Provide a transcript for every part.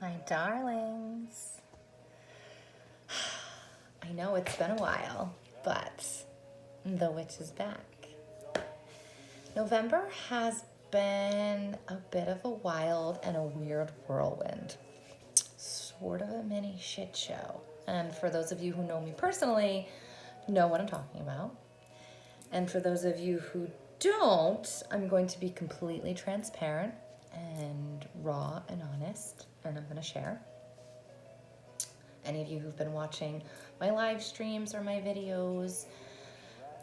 My darlings. I know it's been a while, but the witch is back. November has been a bit of a wild and a weird whirlwind. Sort of a mini shit show. And for those of you who know me personally, know what I'm talking about. And for those of you who don't, I'm going to be completely transparent and raw and honest, and I'm going to share. Any of you who've been watching my live streams or my videos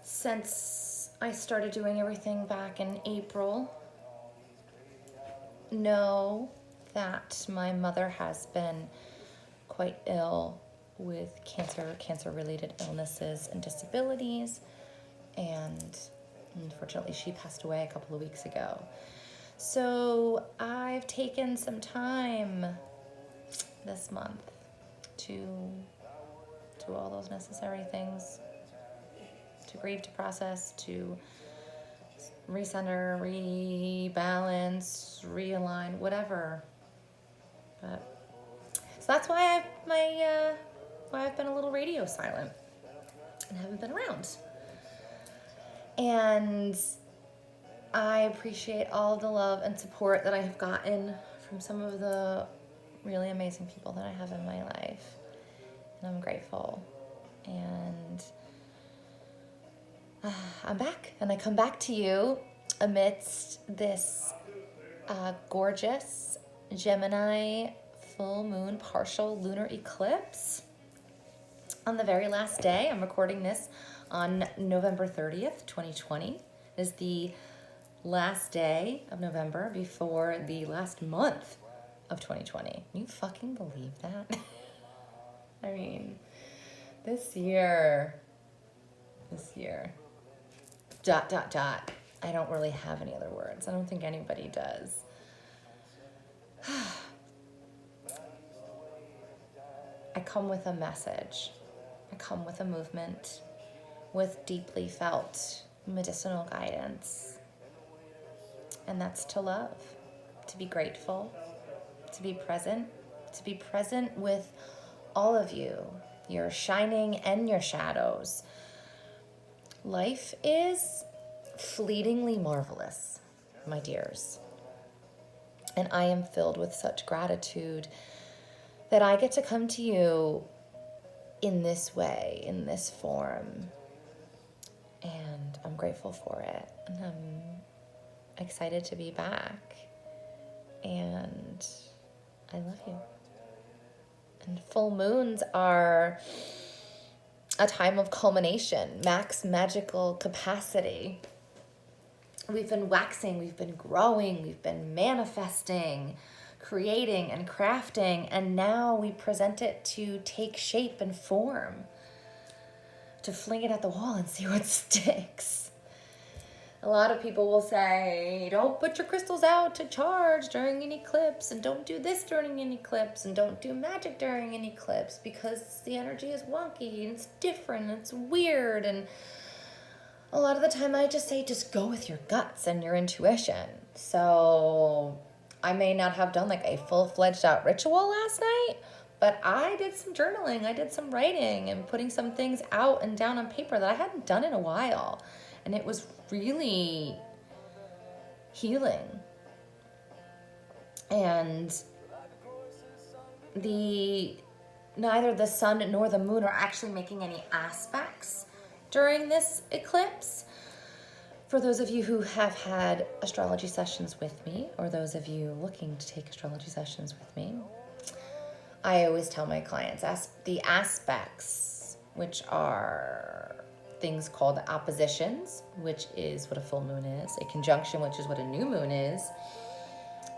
since I started doing everything back in April know that my mother has been quite ill with cancer-related illnesses and disabilities, and unfortunately she passed away a couple of weeks ago. So I've taken some time this month to do all those necessary things, to grieve, to process, to recenter, rebalance, realign, whatever. But so that's why I've been a little radio silent and haven't been around. And I appreciate all the love and support that I have gotten from some of the really amazing people that I have in my life. And I'm grateful. And I'm back. And I come back to you amidst this gorgeous Gemini full moon partial lunar eclipse. On the very last day, I'm recording this on November 30th, 2020. It is the last day of November before the last month of 2020. Can you fucking believe that? I mean, this year, dot, dot, dot. I don't really have any other words. I don't think anybody does. I come with a message. I come with a movement, with deeply felt medicinal guidance. And that's to love, to be grateful, to be present with all of you, your shining and your shadows. Life is fleetingly marvelous, my dears. And I am filled with such gratitude that I get to come to you in this way, in this form. And I'm grateful for it. And I'm excited to be back. And I love you. And full moons are a time of culmination, max magical capacity. We've been waxing, we've been growing, we've been manifesting, creating and crafting, and now we present it to take shape and form, to fling it at the wall and see what sticks. A lot of people will say, don't put your crystals out to charge during an eclipse, and don't do this during an eclipse, and don't do magic during an eclipse because the energy is wonky and it's different and it's weird. And a lot of the time I just say, just go with your guts and your intuition. So I may not have done like a full-fledged out ritual last night, but I did some journaling, I did some writing and putting some things out and down on paper that I hadn't done in a while. And it was really healing. And neither the sun nor the moon are actually making any aspects during this eclipse. For those of you who have had astrology sessions with me, or those of you looking to take astrology sessions with me, I always tell my clients, the aspects, which are things called oppositions, which is what a full moon is, a conjunction, which is what a new moon is.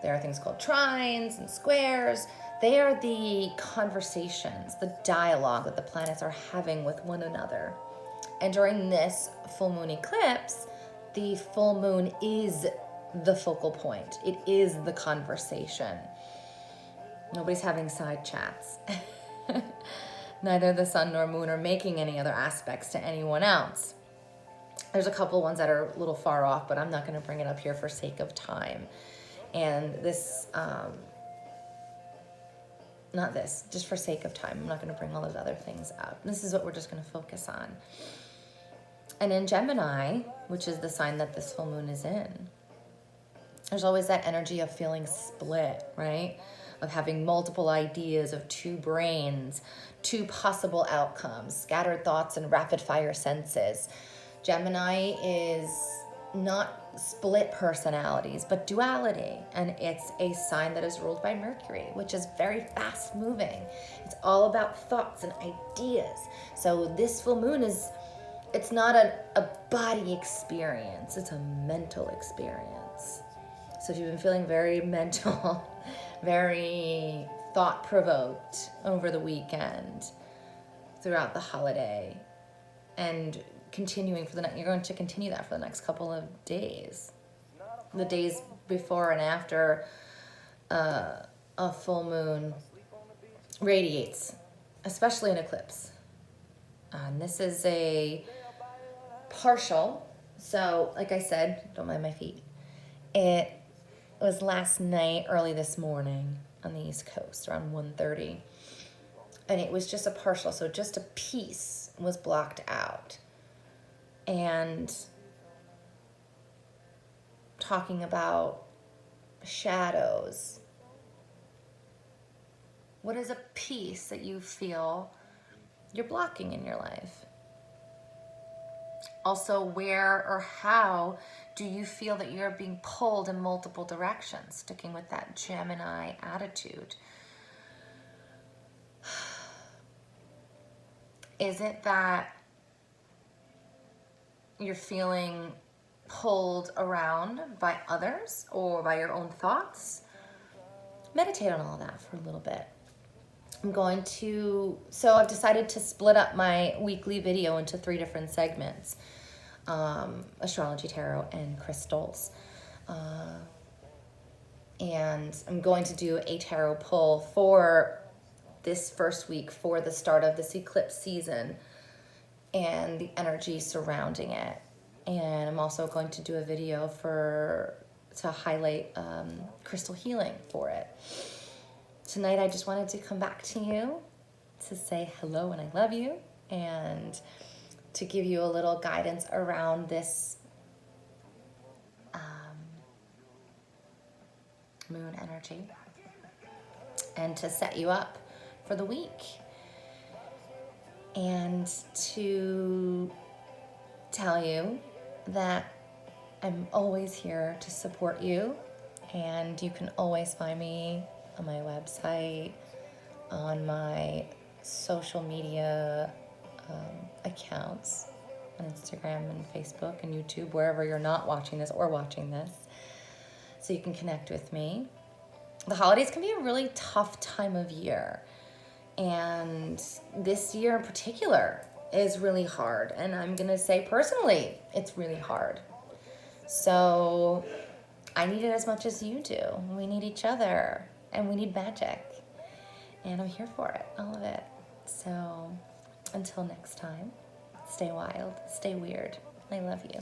There are things called trines and squares. They are the conversations, the dialogue that the planets are having with one another. And during this full moon eclipse, the full moon is the focal point. It is the conversation. Nobody's having side chats. Neither the sun nor moon are making any other aspects to anyone else. There's a couple ones that are a little far off, but I'm not going to bring it up here for sake of time. And this not this, just for sake of time. I'm not going to bring all those other things up. This is what we're just going to focus on. And in Gemini, which is the sign that this full moon is in, there's always that energy of feeling split, right? Of having multiple ideas, of two brains, two possible outcomes, scattered thoughts and rapid fire senses. Gemini is not split personalities, but duality. And it's a sign that is ruled by Mercury, which is very fast moving. It's all about thoughts and ideas. So this full moon is, it's not a body experience, it's a mental experience. So if you've been feeling very mental, very thought-provoked over the weekend, throughout the holiday, and continuing you're going to continue that for the next couple of days. The days before and after a full moon radiates, especially an eclipse. And this is a partial, so like I said, don't mind my feet. It was last night, early this morning on the East Coast, around 1:30. And it was just a partial, so just a piece was blocked out. And talking about shadows. What is a piece that you feel you're blocking in your life? Also, where or how do you feel that you're being pulled in multiple directions? Sticking with that Gemini attitude. Is it that you're feeling pulled around by others or by your own thoughts? Meditate on all that for a little bit. So I've decided to split up my weekly video into 3 different segments. Astrology, tarot, and crystals. And I'm going to do a tarot pull for this first week for the start of this eclipse season and the energy surrounding it. And I'm also going to do a video to highlight crystal healing for it. Tonight I just wanted to come back to you to say hello and I love you, and to give you a little guidance around this moon energy, and to set you up for the week, and to tell you that I'm always here to support you, and you can always find me on my website, on my social media accounts, on Instagram and Facebook and YouTube, wherever you're not watching this or watching this, so you can connect with me. The holidays can be a really tough time of year, and this year in particular is really hard, and I'm gonna say personally, it's really hard. So I need it as much as you do. We need each other, and we need magic, and I'm here for it, all of it. So until next time, stay wild, stay weird. I love you.